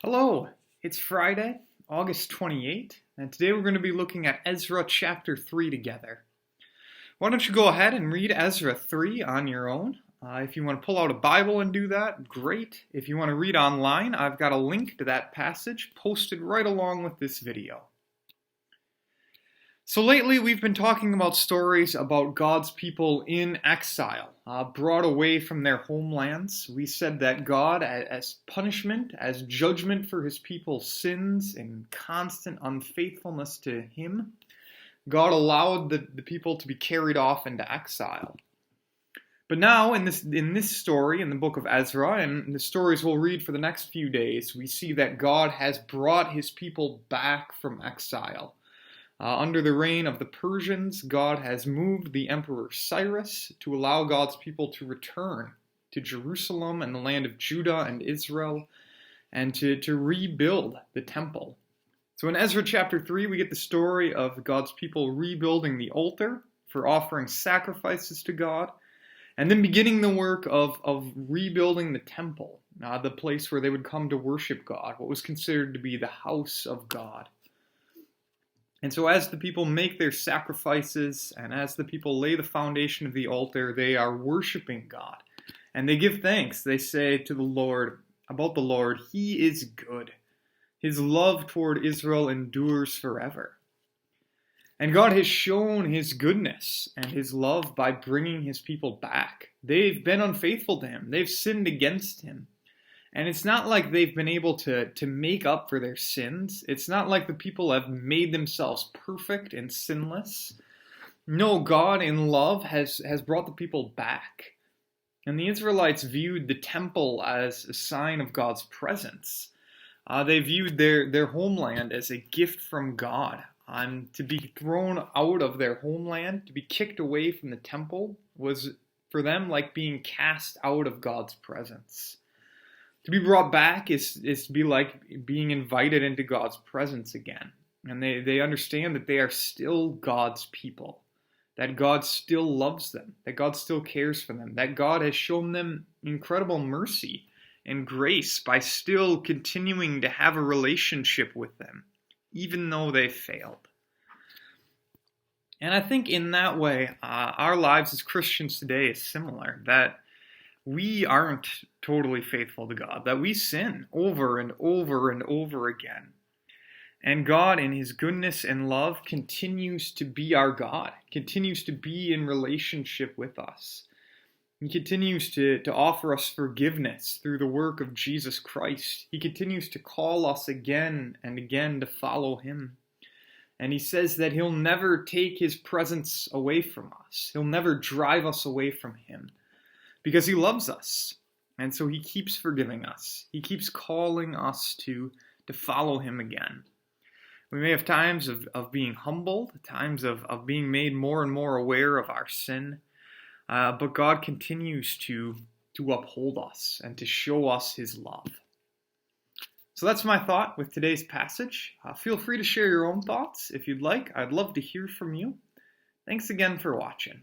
Hello, it's Friday, August 28th, and today we're going to be looking at Ezra chapter 3 together. Why don't you go ahead and read Ezra 3 on your own? If you want to pull out a Bible and do that, great. If you want to read online, I've got a link to that passage posted right along with this video. So lately we've been talking about stories about God's people in exile, brought away from their homelands. We said that God, as punishment, as judgment for his people's sins and constant unfaithfulness to him, God allowed the people to be carried off into exile. But now in this story, in the book of Ezra, and the stories we'll read for the next few days, we see that God has brought his people back from exile. Under the reign of the Persians, God has moved the Emperor Cyrus to allow God's people to return to Jerusalem and the land of Judah and Israel, and to rebuild the temple. So in Ezra chapter 3, we get the story of God's people rebuilding the altar for offering sacrifices to God, and then beginning the work of rebuilding the temple, the place where they would come to worship God, what was considered to be the house of God. And so as the people make their sacrifices and as the people lay the foundation of the altar, they are worshiping God. And they give thanks. They say to the Lord, about the Lord, he is good. His love toward Israel endures forever. And God has shown his goodness and his love by bringing his people back. They've been unfaithful to him. They've sinned against him. And it's not like they've been able to make up for their sins. It's not like the people have made themselves perfect and sinless. No, God in love has brought the people back. And the Israelites viewed the temple as a sign of God's presence. They viewed their homeland as a gift from God. To be thrown out of their homeland, to be kicked away from the temple, was for them like being cast out of God's presence. To be brought back is to be like being invited into God's presence again. And they understand that they are still God's people, that God still loves them, that God still cares for them, that God has shown them incredible mercy and grace by still continuing to have a relationship with them, even though they failed. And I think in that way, our lives as Christians today is similar, that we aren't totally faithful to God, that we sin over and over and over again. And God, in his goodness and love, continues to be our God, continues to be in relationship with us. He continues to offer us forgiveness through the work of Jesus Christ. He continues to call us again and again to follow him. And he says that he'll never take his presence away from us. He'll never drive us away from him, because he loves us. And so he keeps forgiving us. He keeps calling us to follow him again. We may have times of being humbled, times of being made more and more aware of our sin. But God continues to uphold us and to show us his love. So that's my thought with today's passage. Feel free to share your own thoughts if you'd like. I'd love to hear from you. Thanks again for watching.